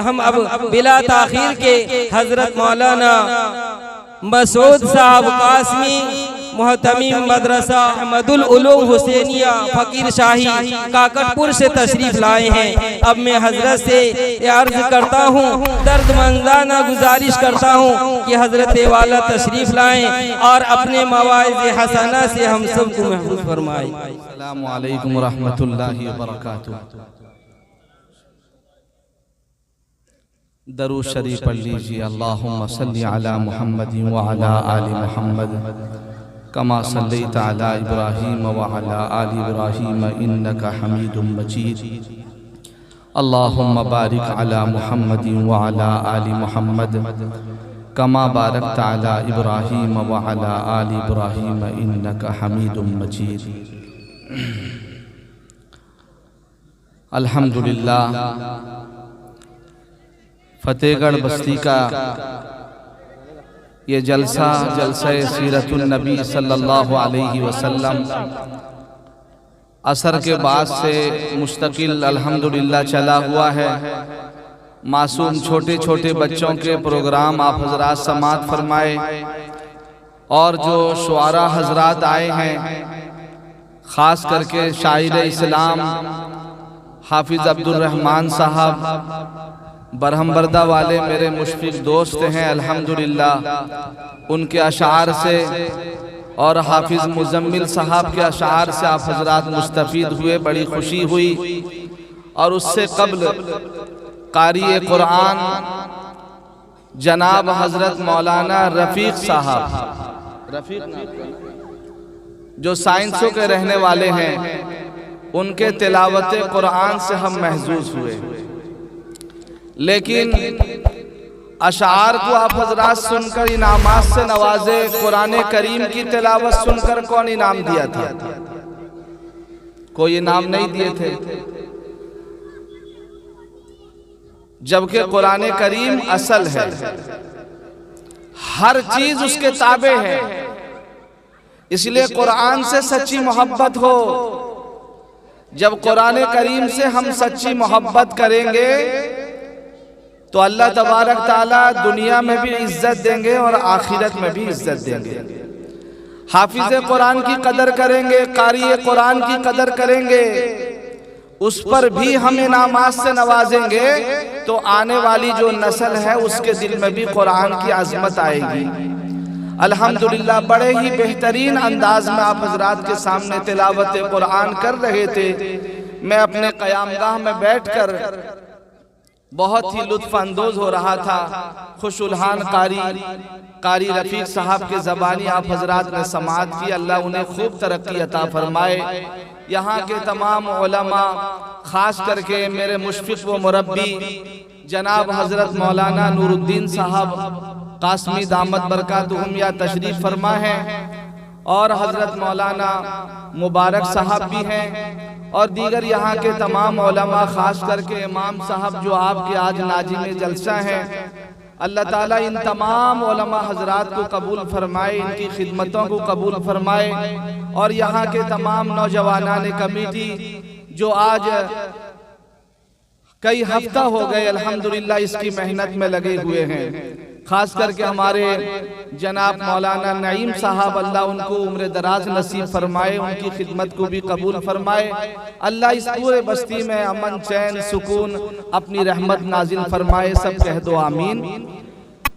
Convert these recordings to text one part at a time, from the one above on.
हम अब बिला ताखीर के हजरत मौलाना मसूद साहब कासमी मोहतमीम मदरसा अहमदुल उलूम हुसैनिया फकीर शाही काकटपुर से तशरीफ लाए हैं। अब मैं हजरत से अर्ज करता हूँ, दर्दमंदाना गुजारिश करता हूँ कि हजरत वाला तशरीफ लाएं और अपने मवाइज़ हसना से हम सबको महफूज फरमाएं। अस्सलामु अलैकुम रहमतुल्लाहि व बरकातुहू। दरूद शरीफ पढ़ लीजिए। अल्लाहुम्मा सल्ली अला मुहम्मदिन व अला आलि मुहम्मद कमा सल्लैता अला इब्राहीम व अला आलि इब्राहीम इन्नका हमीदुम मजीद। अल्लाहुम्मा बारिक अला मुहम्मदिन व अला आलि मुहम्मद कमा बारकता अला इब्राहीम व अला आलि इब्राहीम इन्नका हमीदुम मजीद। अल्हम्दुलिल्लाह, फतेहगढ़ बस्ती का ये जलसा सीरतुन नबी सल्लल्लाहु अलैहि वसल्लम असर के बाद से मुस्तकिल अल्हम्दुलिल्लाह चला हुआ है। मासूम छोटे छोटे बच्चों के प्रोग्राम आप हजरात समाअत फरमाए और जो शुआरा हजरात आए हैं, ख़ास करके शायर इस्लाम हाफिज़ अब्दुल रहमान साहब बरहमबरदा वाले मेरे मुशफिक दोस्त हैं। अल्हम्दुलिल्लाह उनके अशार से और हाफिज़ मुजम्मिल साहब के अशार से आप हजरात मुस्तफ़ीद हुए, बड़ी खुशी हुई। और उससे कब्ल कारी कुरान जनाब हजरत मौलाना रफ़ीक साहब, जो साइंसों के रहने वाले हैं, उनके तिलावत कुरान से हम महजूज हुए। लेकिन अशार को आप हजरात सुनकर इनामात से नवाजे। कुरान करीम की तिलावत सुनकर कौन इनाम दिया था? कोई इनाम नहीं दिए थे, जबकि कुरान करीम असल है, हर चीज उसके ताबे है। इसलिए कुरान से सच्ची मोहब्बत हो। जब कुरान करीम से हम सच्ची मोहब्बत करेंगे तो अल्लाह तबारक ताला दुनिया में भी इज्जत देंगे और आखिरत में भी इज्जत देंगे। हाफिज़ कुरान की कदर करेंगे, कारी कुरान की कदर करेंगे, उस पर भी हम इनामात से नवाजेंगे तो आने वाली जो नस्ल है उसके दिल में भी कुरान की अजमत आएगी। अल्हम्दुलिल्लाह, बड़े ही बेहतरीन अंदाज में आप हजरात के सामने तिलावत कुरान कर रहे थे। मैं अपने क़यामगाह में बैठकर बहुत ही लुत्फ़ अंदोज हो रहा था। खुशुलहान कारी रफ़ीक साहब के ज़बानी आप हजरात ने समाअत की। अल्लाह उन्हें खूब तरक्की अता फरमाए। यहाँ के तमाम उलमा, ख़ास करके मेरे मुशफ़िक़ व मुरब्बी जनाब हजरत मौलाना नूरुद्दीन साहब कासमी दामत बरकातुहुम या तशरीफ़ फरमा है, और हजरत मौलाना मुबारक साहब भी हैं, और दीगर यहाँ के तमाम उलमा, ख़ास करके इमाम साहब जो आपके आज नाज़िम जलसा हैं। अल्लाह ताला इन तमाम उलमा हजरात को कबूल फरमाए, इनकी खिदमतों को कबूल फरमाए। और यहाँ के तमाम नौजवानान कमेटी जो आज कई हफ्ता हो गए अल्हम्दुलिल्लाह इसकी मेहनत में लगे हुए हैं, खास करके हमारे जनाब मौलाना नईम साहब, अल्लाह उनको उम्र दराज नसीब फरमाए, उनकी खिदमत को भी कबूल फरमाए। अल्लाह इस पूरे बस्ती में अमन, चैन, सुकून अपनी रहमत नाजिल फरमाए। सब कह दो आमीन।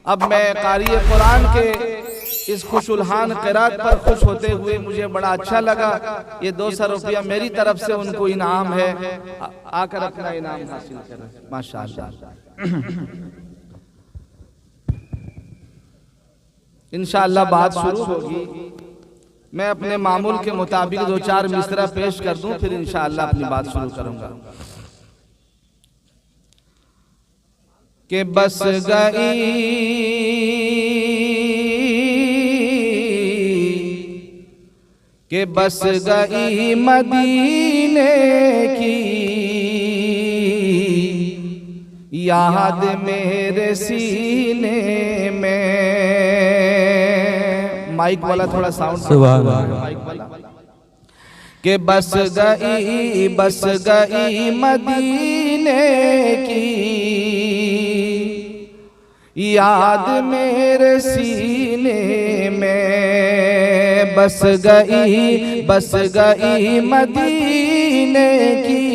अब मैं कारी कुरान के इस खुशुलहान क़िरात पर खुश होते हुए मुझे बड़ा अच्छा लगा। ये 200 रुपया मेरी तरफ से उनको इनाम है, आकर अपना इनाम हासिल करें। माशाअल्लाह। इंशाअल्लाह बात शुरू होगी। मैं अपने मामूल के मुताबिक 2-4 मिसरा पेश कर दूं, फिर इंशाअल्लाह अपनी बात शुरू करूंगा। कि बस गई मदीने की याद मेरे सीने में। माइक वाला थोड़ा साउंड, माइक वाला। कि बस गई मदीने की याद मेरे सीने में बस गई मदीने की,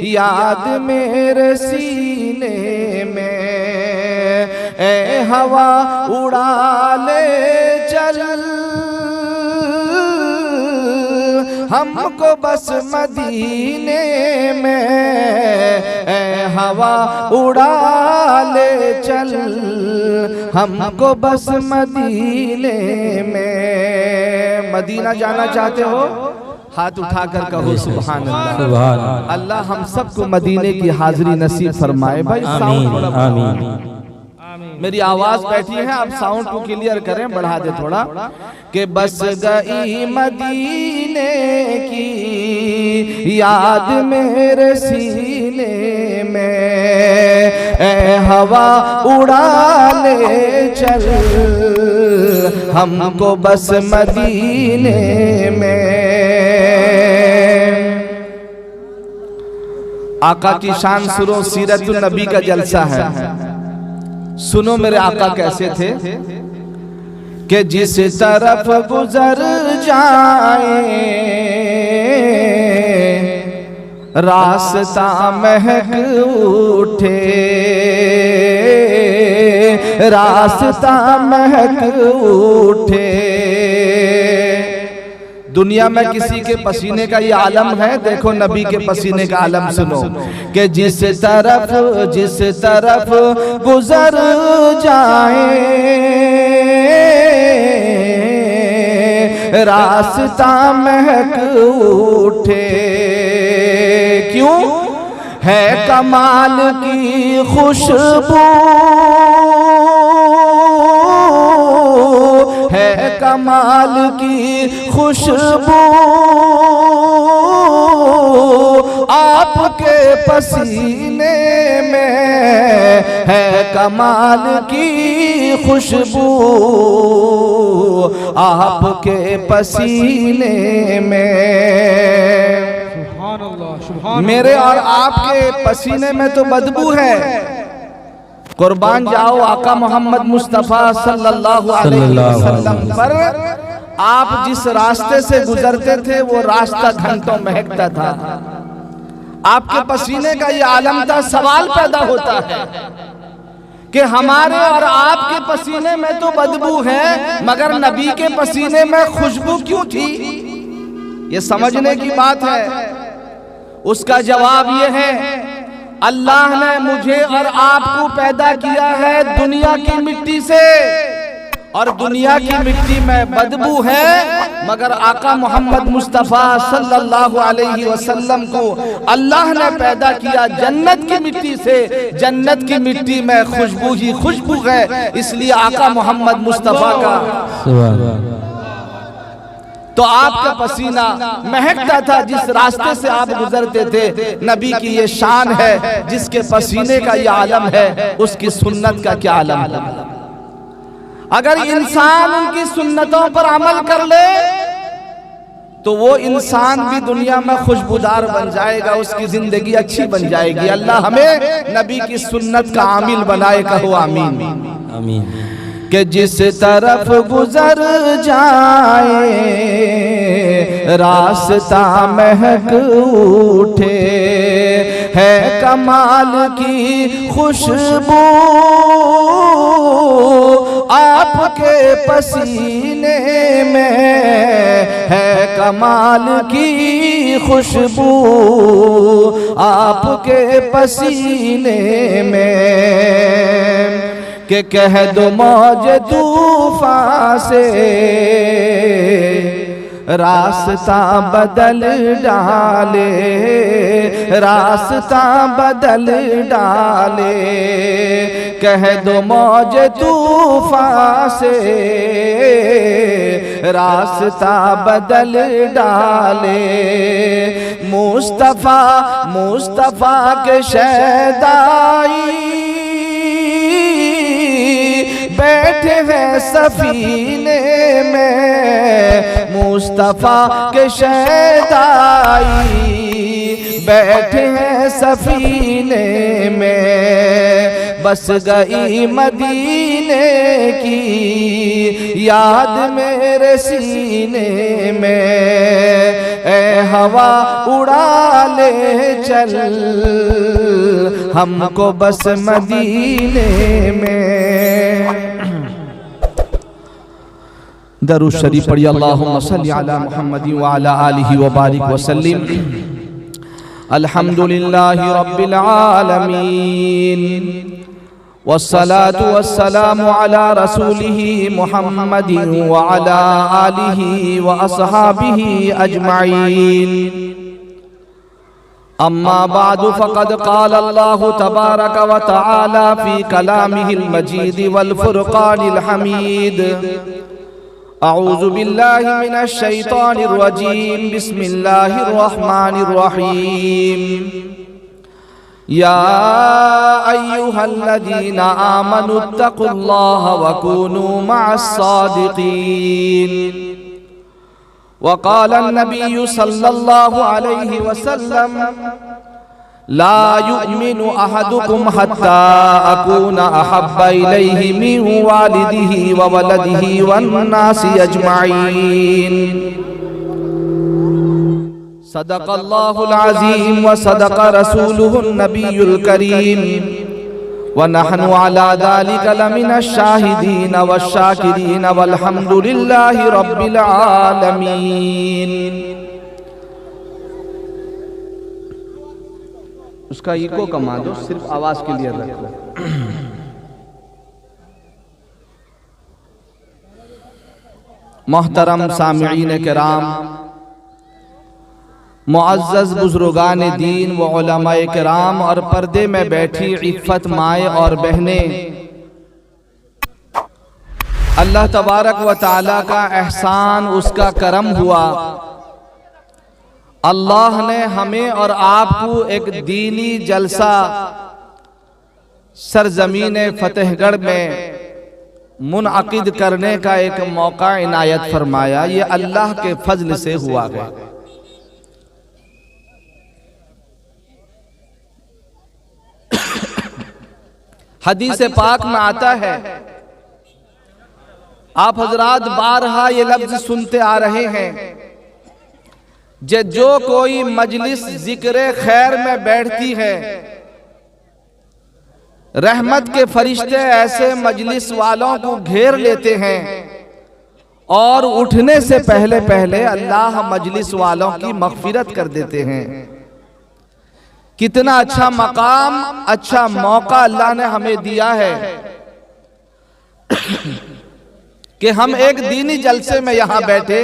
याद मेरे सीने में। ए हवा उड़ा ले चल हमको बस मदीने में, ए हवा उड़ा ले चल हमको बस मदीने में। मदीना जाना चाहते हो? हाथ उठाकर कहो सुभान अल्लाह। अल्लाह हम सबको मदीने की हाजिरी नसीब फरमाए। भाई साउंड थोड़ा आमीन। मेरी आवाज बैठी है, आप साउंड को क्लियर करें, बढ़ा दे थोड़ा। कि बस गई मदीने की याद मेरे सीने में, ए हवा उड़ा ले चल हमको बस मदीने में। आका की शान सुनो, सीरतुन नबी का जलसा है। सुनो मेरे आका कैसे थे कि जिस तरफ गुजर जाए रास्ता महक उठे, रास्ता महक उठे। दुनिया में किसी के पसीने का ये आलम है, देखो नबी के पसीने का आलम सुनो। कि जिस तरफ गुजर जाए रास्ता महक उठे। क्यों? है कमाल की खुशबू, है कमाल की खुशबू आपके पसीने में, है कमाल की खुशबू आपके पसीने में। मेरे और आपके पसीने में तो बदबू है। कुर्बान जाओ आका मोहम्मद मुस्तफा सल्लल्लाहु अलैहि वसल्लम पर। आप जिस रास्ते से गुजरते थे वो रास्ता घंटों महकता था। आपके पसीने का ये आलम था। सवाल पैदा होता है कि हमारे और आपके पसीने में तो बदबू है, मगर नबी के पसीने में खुशबू क्यों थी? ये समझने की बात है। उसका जवाब ये है, अल्लाह ने मुझे और आपको पैदा किया है दुनिया की मिट्टी से, और दुनिया की मिट्टी में बदबू है, मगर आका मोहम्मद मुस्तफा सल्लल्लाहु अलैहि वसल्लम को अल्लाह ने पैदा किया जन्नत की मिट्टी से। जन्नत की मिट्टी में खुशबू ही खुशबू है, इसलिए आका मोहम्मद मुस्तफा का तो आपका पसीना महकता था जिस रास्ते से आप गुजरते थे। नबी की ये शान है, जिसके पसीने का ये आलम है, उसकी सुन्नत का क्या आलम है। अगर इंसान उनकी सुन्नतों पर अमल कर ले तो वो इंसान भी दुनिया में खुशबूदार बन जाएगा, उसकी जिंदगी अच्छी बन जाएगी। अल्लाह हमें नबी की सुन्नत का आमिल बनाए, कहो आमीन आमीन। कि जिस तरफ गुजर जाए रास्ता महक उठे, है कमाल की खुशबू आपके पसीने में, है कमाल की खुशबू आपके पसीने में। कि कह दो मौज तूफान से रास्ता बदल डाले, रास्ता बदल डाले। कह दो मौज तूफान से रास्ता बदल डाले। मुस्तफा मुस्तफा के शहदाई बैठे हैं सफीने में, मुस्तफा के शहदाई बैठे हैं सफीने में। बस गई मदीने की याद मेरे सीने में, ए हवा उड़ा ले चल हमको बस मदीने में। दरूद शरीफ पढ़िए, अल्लाहुम्मा सल्ली अला मुहम्मद व अला आलिहि व बारिक व सल्लिम। अल्हम्दुलिल्लाहि रब्बिल आलमीन वस्सलातु वस्सलामु अला रसूलिहि मुहम्मदिन व अला आलिहि व अस्हाबिहि अजमाइन। अम्मा बादु फ़क़द क़ाल अल्लाहु तबारक व तआला फ़ी कलामिहिल मजीद वल फ़ुरक़ानिल हमीद। अऊज़ु बिल्लाहि मिनश शैतानिर रजीम, बिस्मिल्लाहिर रहमानिर रहीम। या अय्युहल्लज़ीना आमनुत्तक़ुल्लाह व कूनू मअस सादिक़ीन। वक़ाल अन्नबिय्यु सल्लल्लाहु अलैहि वसल्लम ला युमिनु अहदुकुम हत्ता अकूना अहब्बा इलैहि मिन वालिदिही व वलदिही वन्नासि अजमाइन। सदक़ल्लाहुल अज़ीम व सदक़ रसूलुहुन नबियुल करीम व नहनु अला ज़ालिका लमिनश शाहिदीन वश्शाकिरीन वल्हम्दुलिल्लाहि रब्बिल आलमीन। उसका इको कमा दो, सिर्फ आवाज के लिए रखो। मोहतरम सामिईन किराम, मुअज़्ज़ज़ बुज़ुर्गान दीन व उलमाए किराम और पर्दे में बैठी इफ़्फ़त माए और बहनें, अल्लाह तबारक व तआला का एहसान, उसका करम हुआ। अल्लाह ने हमें और आपको एक दीनी जलसा सरजमीन फतेहगढ़ में मुनअक़िद करने का एक मौका इनायत फरमाया। ये अल्लाह के फजल से हुआ है। हदीस पाक में आता है, आप हजरात बारहा ये लफ्ज सुनते आ रहे हैं, जो कोई मजलिस जिक्र खैर में बैठती है, रहमत के फरिश्ते ऐसे मजलिस वालों को घेर लेते हैं और उठने से पहले पहले अल्लाह मजलिस वालों की मग़फ़िरत कर देते हैं। कितना अच्छा मकाम, अच्छा मौका अल्लाह ने हमें दिया है कि हम एक दीनी जलसे में यहां बैठे।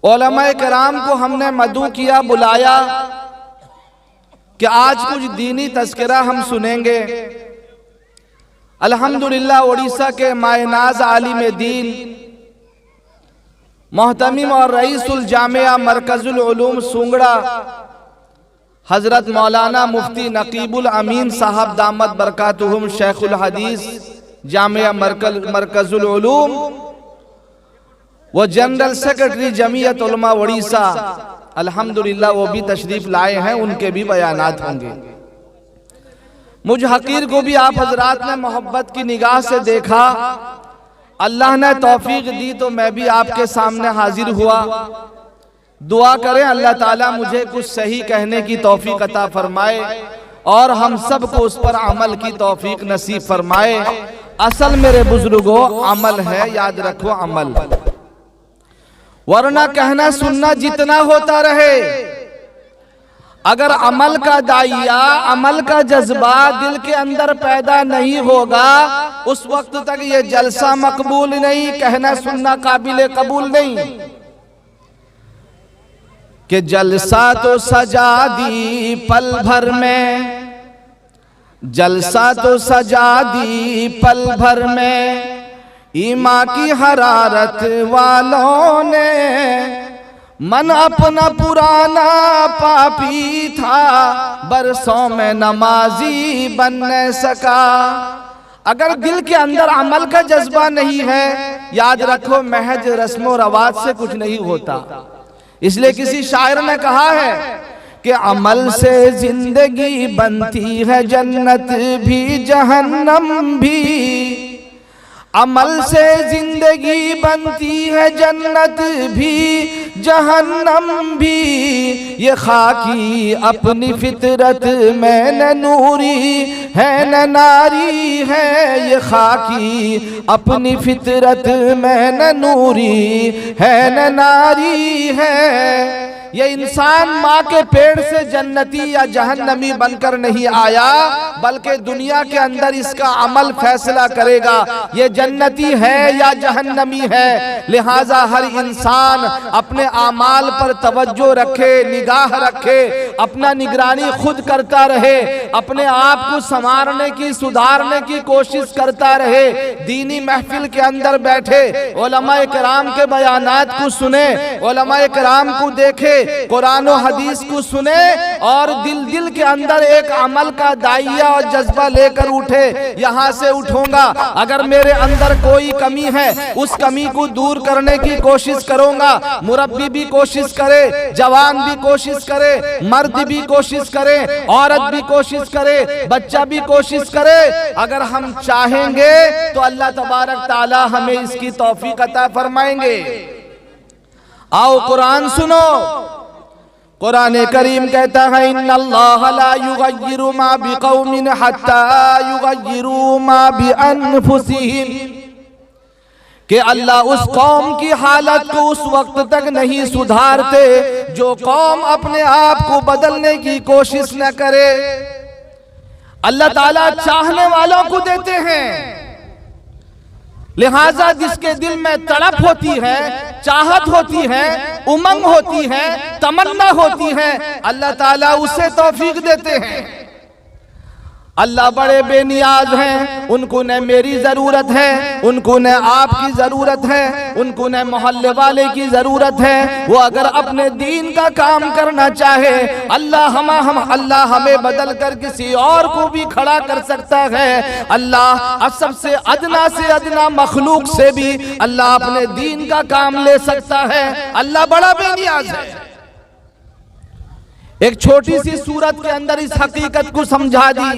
उलमाए किराम को हमने मदऊ किया, बुलाया कि आज कुछ दीनी तज़किरा हम सुनेंगे। अल्हम्दुलिल्लाह उड़ीसा के मायनाज आलिम दीन, मोहतमिम और रईसुल जामिया मरकजुल उलूम सुंगड़ा हजरत मौलाना मुफ्ती नकीबुल अमीन साहब दामत बरकातुहुम शेखुल हदीस जामिया मरकजुल उलूम वो जनरल सेक्रेटरी जमीयत उलमा उड़ीसा, अल्हम्दुलिल्लाह वो भी तशरीफ लाए हैं, उनके भी बयानात होंगे। मुझ हकीर को भी आप हजरात ने मोहब्बत की निगाह से देखा, अल्लाह ने तौफीक दी तो मैं भी आपके सामने हाजिर हुआ। दुआ करें अल्लाह ताला मुझे कुछ सही कहने की तौफीक अता फरमाए और हम सब को उस पर अमल की तौफीक नसीब फरमाए। असल मेरे बुजुर्गों अमल है, याद रखो अमल, वरना कहना सुनना जितना होता रहे, अगर अमल का दाइया, अमल का जज्बा दिल के अंदर पैदा नहीं होगा, उस वक्त तक ये जलसा मकबूल नहीं, कहना सुनना काबिल कबूल नहीं। कि जलसा तो सजा दी पल भर में, जलसा तो सजा दी पल भर में, ईमा की हरारत वालों ने, मन अपना पुराना पापी था, बरसों में नमाजी बन न सका। अगर दिल के अंदर अमल का जज्बा नहीं है, याद रखो महज रस्म व रवाज से कुछ नहीं होता। इसलिए किसी शायर ने कहा है कि अमल से जिंदगी बनती है जन्नत भी जहन्नम भी, अमल से जिंदगी बनती है जन्नत भी जहन्नम भी। ये खाकी अपनी फितरत में न नूरी है न नारी है, ये खाकी अपनी फितरत में न नूरी है न नारी है। ये इंसान माँ के पेड़ से जन्नती या जहन्नमी बनकर नहीं आया, बल्कि दुनिया के अंदर इसका अमल फैसला करेगा ये जन्नती है या जहन्नमी है। लिहाजा हर इंसान अपने आमाल पर तवज्जो रखे, निगाह रखे, अपना निगरानी खुद करता रहे, अपने आप को संवारने की, सुधारने की कोशिश करता रहे। दीनी महफिल के अंदर बैठे उलमाए किराम के बयानात को सुने, उलमाए किराम को देखे, कुरान और हदीस को सुने और दिल दिल के अंदर एक अमल का दाइया और जज्बा लेकर उठे। यहाँ से उठूंगा, अगर मेरे अंदर कोई कमी है उस कमी को दूर करने की कोशिश करूंगा। मुरब्बी भी कोशिश करे, जवान भी कोशिश करे, मर्द भी कोशिश करे, औरत भी कोशिश करे, बच्चा भी कोशिश करे। अगर हम चाहेंगे तो अल्लाह तबारक ताला हमें इसकी तौफीक अता फरमाएंगे। आओ कुरान सुनो। कुरान करीम कहता है इन्नल्लाह ला युगय्यिरु मा बिकौमिन हत्ता युगय्यिरु मा बिअनफुसिहिम, कि अल्लाह उस कौम की हालत को उस वक्त तक नहीं सुधारते जो कौम अपने आप को बदलने की कोशिश न करे। अल्लाह ताला चाहने वालों को देते हैं, लिहाजा जिसके दिल में तड़प होती है, चाहत होती है, उमंग होती है, तमन्ना होती है, अल्लाह ताला उसे तौफीक देते हैं। अल्लाह बड़े बेनियाज हैं, उनको न मेरी जरूरत है, उनको न आपकी जरूरत है, उनको न मोहल्ले वाले की जरूरत है। वो अगर अपने दीन का काम करना चाहे अल्लाह हमें बदल कर किसी और को भी खड़ा कर सकता है। अल्लाह सबसे अदना से अदना मखलूक से भी अल्लाह अपने दीन का काम ले सकता है। अल्लाह बड़ा बेनियाज है। एक छोटी सी सूरत के अंदर इस हकीकत को समझा दी।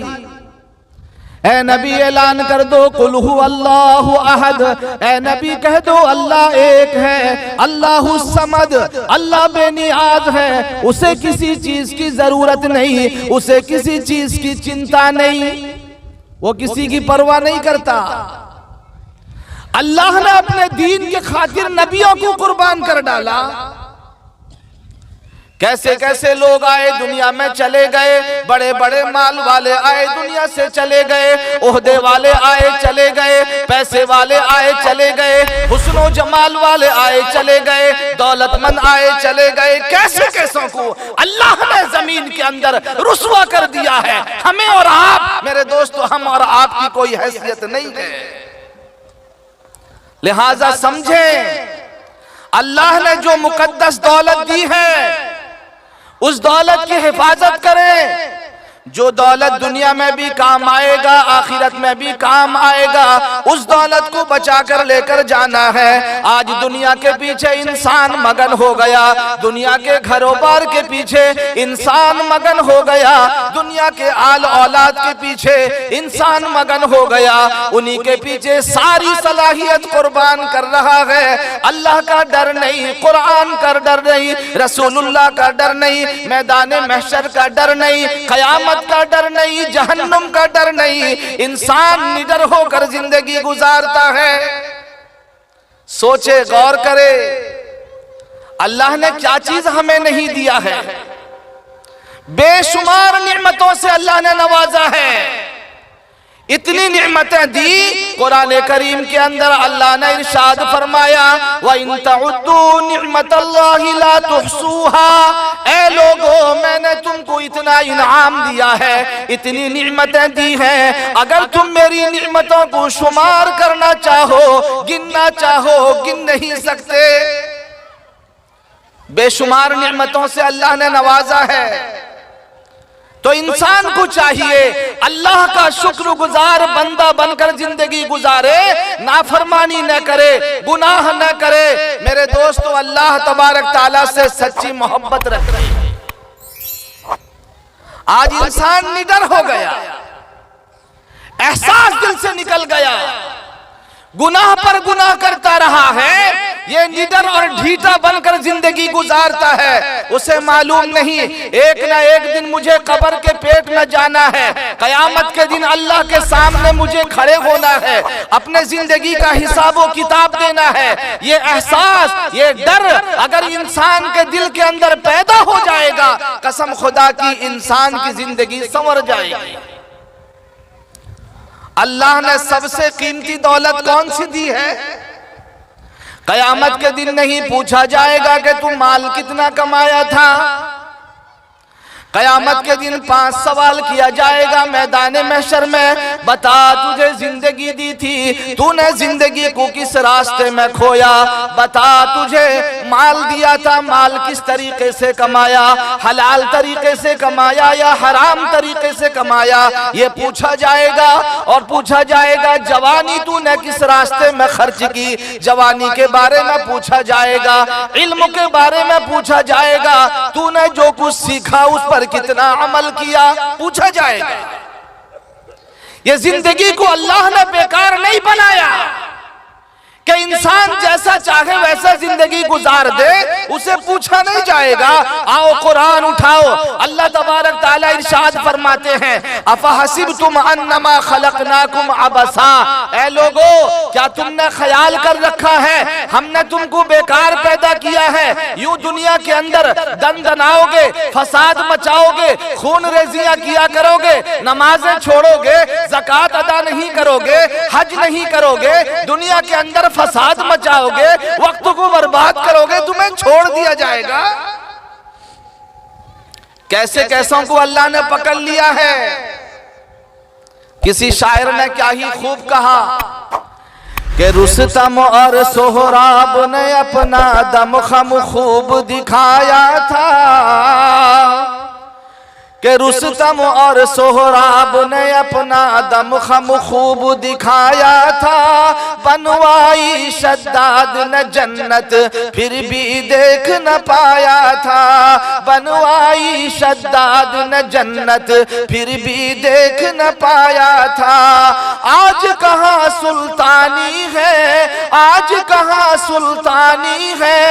ए नबी ऐलान कर दो कुल हु अल्लाहु अहद, ए नबी कह दो अल्लाह एक है, अल्लाहु समद, अल्लाह बेनियाज है, उसे किसी चीज की जरूरत नहीं, उसे किसी चीज की चिंता नहीं, वो किसी की परवाह नहीं करता। अल्लाह ने अपने दीन के खातिर नबियों को कुर्बान कर डाला। कैसे कैसे लोग आए दुनिया में चले गए, बड़े बड़े माल वाले आए दुनिया से चले गए, ओहदे वाले आए चले गए, पैसे वाले आए चले गए, हुस्नो जमाल वाले आए चले गए, दौलतमंद आए चले गए। कैसे कैसों को अल्लाह ने जमीन के अंदर रुसवा कर दिया है। हमें और आप मेरे दोस्तों, हम और आपकी कोई हैसियत नहीं है। लिहाजा समझें, अल्लाह ने जो मुकद्दस दौलत दी है उस दौलत की हिफाजत करें। जो दौलत दुनिया में भी काम आएगा, आखिरत में भी काम आएगा, उस दौलत को बचा कर लेकर जाना है। आज दुनिया के पीछे इंसान मगन हो गया, दुनिया के घरोबार के पीछे इंसान मगन हो गया, दुनिया के आल औलाद के पीछे इंसान मगन हो गया, उन्हीं के पीछे सारी सलाहियत कुर्बान कर रहा है। अल्लाह का डर नहीं, कुरान का डर नहीं, रसूलुल्लाह का डर नहीं, मैदान महशर का डर नहीं, क़यामत का डर नहीं, जहन्नुम का डर नहीं। इंसान निडर होकर जिंदगी गुजारता है। सोचे, गौर करे, अल्लाह ने क्या चीज हमें नहीं दिया है। बेशुमार निअमतों से अल्लाह ने नवाजा है। इतनी निअमतें दी, कुरान करीम के अंदर अल्लाह ने इरशाद फरमाया व इन तउद्दू निअमतल्लाहि ला तुहसूहा। ऐ लोगों, मैंने तुमको इतना इनाम दिया है, इतनी निअमतें दी हैं, अगर तुम मेरी निअमतों को शुमार करना चाहो, गिनना चाहो, गिन नहीं सकते। बेशुमार निअमतों से अल्लाह ने नवाजा है। तो इंसान को चाहिए अल्लाह का शुक्रगुजार बंदा बनकर जिंदगी गुजारे, नाफरमानी न करे, गुनाह न करे। मेरे दोस्तों, अल्लाह तबारक ताला से सच्ची मोहब्बत रखें। आज इंसान निडर हो गया, एहसास दिल से निकल गया, गुनाह पर गुनाह करता रहा है। ये निडर और ढीठा बनकर जिंदगी गुजारता है। उसे मालूम नहीं एक ना एक दिन मुझे कब्र के पेट में जाना है, कयामत के दिन अल्लाह के सामने मुझे खड़े होना है, अपने जिंदगी का हिसाब किताब देना है। ये एहसास, ये डर अगर इंसान के दिल के अंदर पैदा हो जाएगा, कसम खुदा की इंसान की जिंदगी संवर जाएगी। अल्लाह ने सबसे कीमती दौलत कौन सी दी है? कयामत के दिन नहीं पूछा जाएगा कि तू माल कितना कमाया था। कयामत के दिन 5 सवाल किया जाएगा मैदान महशर में। बता, तुझे जिंदगी दी थी, तूने जिंदगी को किस रास्ते में खोया? बता, तुझे माल दिया था, माल किस तरीके से कमाया? हलाल तरीके से कमाया या हराम तरीके से कमाया? ये पूछा जाएगा। और पूछा जाएगा जवानी तूने किस रास्ते में खर्च की? जवानी के बारे में पूछा जाएगा। इल्म के बारे में पूछा जाएगा। तूने जो कुछ सीखा उस पर कितना अमल किया? पूछा जाएगा। ये जिंदगी को अल्लाह ने बेकार नहीं बनाया कि इंसान जैसा चाहे वैसा जिंदगी गुजार दे, उसे पूछा नहीं जाएगा। आओ कुरान उठाओ, अल्लाह तबारक ताला इरशाद फरमाते हैं, अफहसिबतुम अन्नमा खलकनाकुम अबसा। ऐ लोगो, क्या तुमने ख्याल कर रखा है हमने तुमको बेकार पैदा किया है? यूं दुनिया के अंदर दंदनाओगे, फसाद मचाओगे, खून रेजियां किया करोगे, नमाजें छोड़ोगे, ज़कात अदा नहीं करोगे, हज नहीं करोगे, दुनिया के अंदर फसाद मचाओगे, वक्त को बर्बाद करोगे, तुम्हें छोड़ दिया जाएगा। कैसे कैसों को अल्लाह ने पकड़ लिया है। किसी शायर ने क्या ही खूब कहा कि रुस्तम और सोहराब ने अपना दमखम खूब दिखाया था, कि रुस्तम और सोहराब ने अपना दमखम खूब दिखाया था। बनवाई शद्दाद ने जन्नत फिर भी देख न पाया था। बनवाई शद्दाद ने जन्नत फिर भी देख न पाया था। आज कहाँ सुल्तानी है, आज कहाँ सुल्तानी है,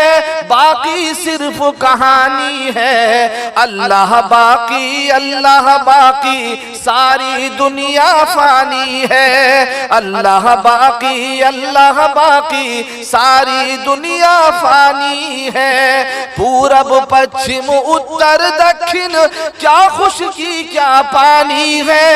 बाकी सिर्फ कहानी है। अल्लाह बाकी, अल्लाह बाकी, सारी दुनिया फानी है। अल्लाह बाकी, अल्लाह बाकी, सारी दुनिया फानी है। पूरब पश्चिम उत्तर दक्षिण, क्या खुशकी क्या पानी है।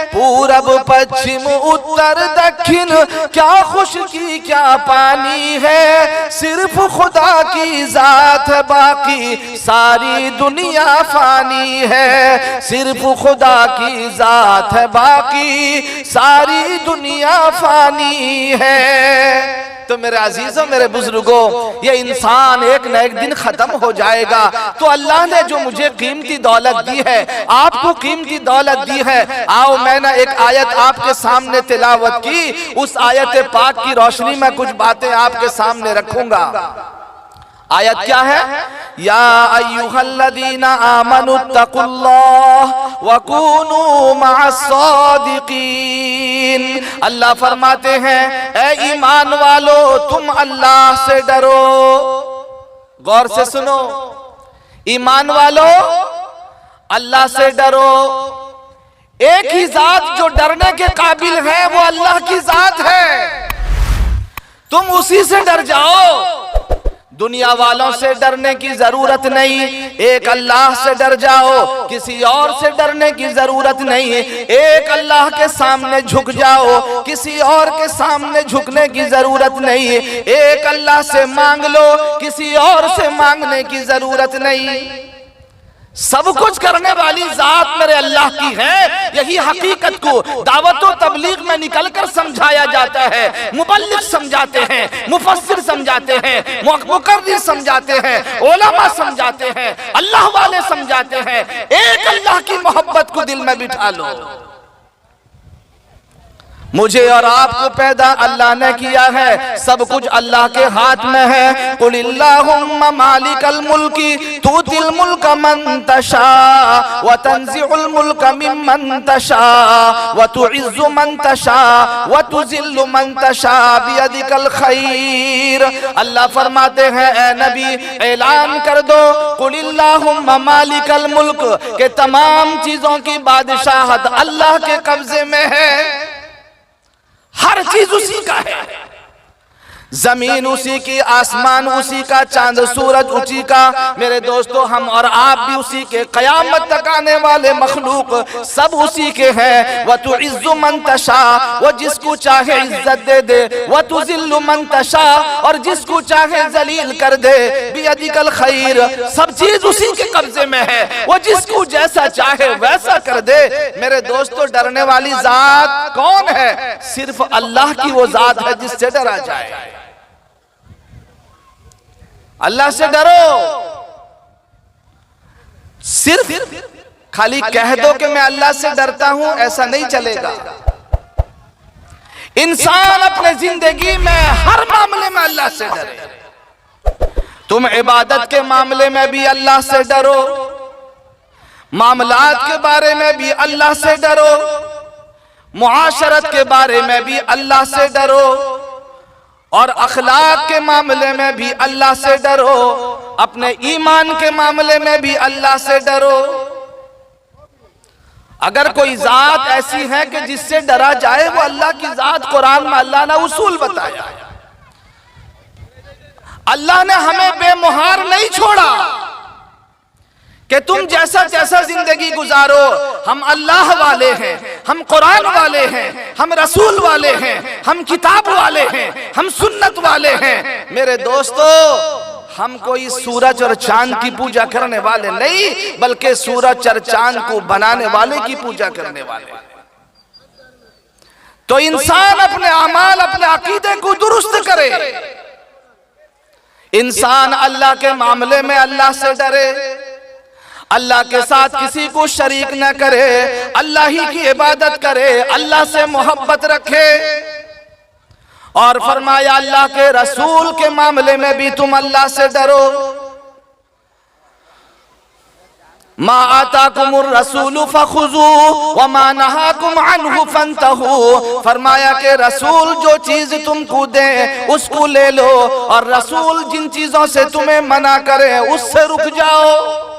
पूरब पश्चिम उत्तर दक्षिण, क्या खुशकी क्या पानी है। सिर्फ खुदा की जात बाकी, सारी दुनिया फानी है। सिर्फ खुदा की जात है बाकी, सारी दुनिया फानी है। तो मेरे अजीजों, मेरे बुजुर्गों, ये इंसान एक न एक दिन खत्म हो जाएगा। तो अल्लाह ने जो मुझे कीमती दौलत दी है, आपको कीमती दौलत दी है। आओ मैंने एक आयत आपके सामने तिलावत की, उस आयत पाक की रोशनी में कुछ बातें आपके सामने रखूंगा। आयत क्या है? या अय्युहल्लज़ीना आमनुत्तकुल्लाह वकूनू मअस्सादिकीन। अल्लाह फरमाते हैं, ए ईमान वालो, तुम अल्लाह से डरो। गौर से सुनो, ईमान वालो, अल्लाह से डरो। एक ही जात जो डरने के काबिल है वो अल्लाह की जात है। तुम उसी से डर जाओ, दुनिया वालों से डरने की जरूरत नहीं। एक अल्लाह से डर जाओ, किसी और से डरने की जरूरत नहीं। एक अल्लाह के सामने झुक जाओ, किसी और के सामने झुकने की जरूरत नहीं। एक अल्लाह से मांग लो, किसी और से मांगने की जरूरत नहीं। सब कुछ करने वाली जात मेरे अल्लाह की है। यही हकीकत को दावत व तबलीग में निकलकर समझाया जाता है। मुबल्लिग समझाते हैं, मुफस्सिर समझाते हैं, मुकर्रिर समझाते हैं, उलमा समझाते हैं, अल्लाह वाले समझाते हैं। एक अल्लाह की मोहब्बत को दिल में बिठा लो। मुझे और आपको पैदा अल्लाह ने किया है, सब कुछ अल्लाह के हाथ में है। कुलिल्लाहुम्मा मालिकल मुल्की तूतिल मुल्क मन तशा व तंज़िउल मुल्क मिम्मन तशा व तुइज़्ज़ु मन तशा व तुज़िल्लु मन तशा बियदिकल खैर। अल्लाह फरमाते हैं ए नबी ऐलान कर दो कुलिल्लाहुम्मा मालिकल मुल्क के तमाम चीजों की बादशाहत अल्लाह के कब्जे में है। हर चीज उसी का है, जमीन उसी की, आसमान उसी का, चांद सूरज उसी का। मेरे दोस्तों हम और आप भी उसी के, कयामत तक आने वाले मखलूक सब उसी के हैं। व तुइज़्ज़ु मन तशा, वो जिसको चाहे इज्जत दे दे, व तुज़िल्लु मन तशा, और जिसको चाहे जलील कर दे। बियदिकल खैर, सब चीज उसी के कब्जे में है, वो जिसको जैसा चाहे वैसा कर दे। मेरे दोस्तों डरने वाली जात कौन है? सिर्फ अल्लाह की वो जात है जिससे डरा जाए। अल्लाह से डरो। सिर्फ खाली कह दो कि मैं अल्लाह से डरता हूं, ऐसा नहीं चलेगा। इंसान अपने जिंदगी में हर मामले में अल्लाह से डरे। तुम इबादत के मामले में भी अल्लाह से डरो, मामलात के बारे में भी अल्लाह से डरो, मुआशरत के बारे में भी अल्लाह से डरो, और अखलाक के मामले में भी अल्लाह से डरो, अपने ईमान के मामले में भी अल्लाह से डरो। अगर कोई जात ऐसी है कि जिससे डरा जाए वो अल्लाह की जात, कुरान में अल्लाह ने उसूल बताया। अल्लाह ने हमें बेमुहार नहीं छोड़ा कि तुम जैसा जैसा जिंदगी गुजारो, हम अल्लाह वाले हैं, हम कुरान वाले हैं, हम रसूल वाले हैं, हम किताब वाले हैं, हम सुन्नत वाले हैं। मेरे दोस्तों हम कोई सूरज और चांद की पूजा करने वाले नहीं, बल्कि सूरज और चांद को बनाने वाले की पूजा करने वाले। तो इंसान अपने अमाल, अपने अकीदे को दुरुस्त करे। इंसान अल्लाह के मामले में अल्लाह से डरे, अल्लाह के साथ किसी को शरीक न करे, अल्लाह ही की इबादत करे, अल्लाह से मोहब्बत रखे। और फरमाया अल्लाह के रसूल के मामले में भी तुम अल्लाह से डरो। मा आताकुमुर रसूलु फखुजू व मा नहाकुम अन्हु फंतहू। फरमाया कि रसूल जो चीज तुमको दे उसको ले लो, और रसूल जिन चीजों से तुम्हें मना करे उससे रुक जाओ।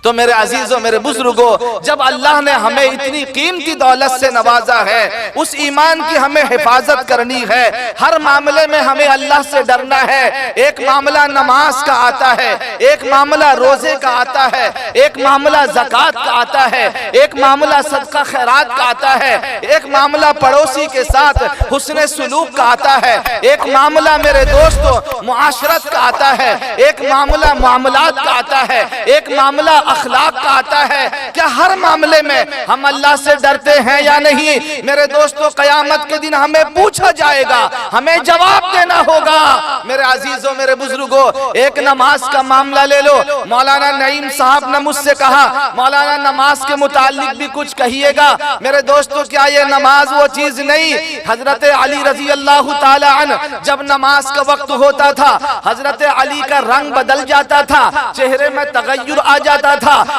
तो मेरे अजीजों, मेरे बुजुर्गों, जब अल्लाह ने हमें इतनी कीमती दौलत से नवाजा है, उस ईमान की हमें हिफाजत करनी है। हर मामले में हमें अल्लाह से डरना है। एक मामला नमाज का आता है, एक मामला रोजे का आता है, एक मामला ज़कात का आता है, एक मामला सदका खैरात का आता है, एक मामला पड़ोसी के साथ हुस्ने सुलूक का आता है, एक मामला मेरे दोस्तों मुआशरत का आता है, एक मामला मामलात का आता है, एक मामला अखलाक का आता है। क्या हर मामले में हम अल्लाह से डरते हैं या नहीं? मेरे दोस्तों कयामत के दिन हमें पूछा जाएगा, हमें जवाब देना होगा। मेरे अजीजों, मेरे बुजुर्गों, एक नमाज का मामला ले लो। मौलाना नईम साहब ने मुझसे कहा मौलाना नमाज के मुतालिक भी कुछ कहिएगा। मेरे दोस्तों क्या ये नमाज वो चीज नहीं? हजरत अली रजी अल्लाह ताला अन्हु जब नमाज का वक्त होता था, हजरत अली का रंग बदल जाता था, चेहरे में तगय्युर आ जाता था।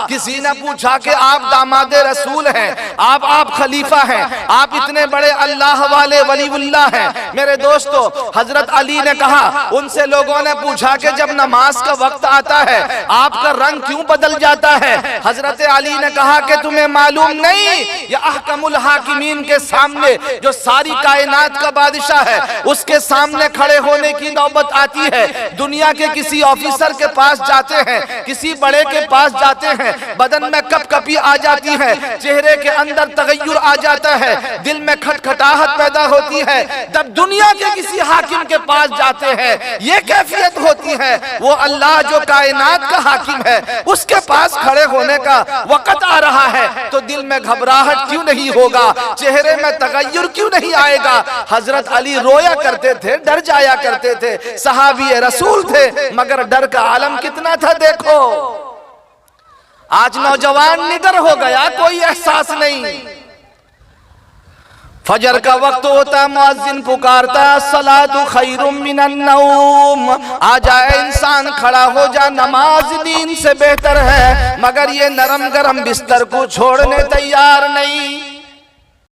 किसी ने पूछा कि आप दामाद रसूल हैं, आप खलीफा हैं, आप इतने बड़े अल्लाह वाले वलीउल्लाह हैं। मेरे दोस्तों हजरत अली ने कहा, उनसे लोगों ने पूछा कि जब नमाज का वक्त आता है आपका रंग क्यों बदल जाता है? हजरत अली ने कहा कि तुम्हें मालूम नहीं, ये अहकमुल हाकिमीन के सामने, जो सारी कायनात का बादशाह है, उसके सामने खड़े होने की नौबत आती है। दुनिया के किसी ऑफिसर के पास जाते हैं, किसी बड़े के पास जाते हैं, बदन में कपकपी आ जाती है, चेहरे के अंदर तगय्युर आ जाता है, दिल में खटखटाहट पैदा होती है। जब दुनिया के किसी हाकिम के पास जाते हैं ये कैफियत होती है। वो अल्लाह जो कायनात का हाकिम है उसके पास खड़े होने का वक्त आ रहा है तो दिल में घबराहट क्यों नहीं होगा? चेहरे में तगय्युर क्यों नहीं आएगा? हजरत अली रोया करते थे, डर जाया करते थे, सहाबी रसूल थे, मगर डर का आलम कितना था देखो। आज नौजवान निडर हो गया, कोई एहसास नहीं। फजर का वक्त होता, मुअज्जिन पुकारता, सलातु खैरुम मिनन नौम, आ जाए इंसान, खड़ा हो जा, नमाज दीन से बेहतर है। मगर ये नरम गरम बिस्तर को छोड़ने तैयार नहीं।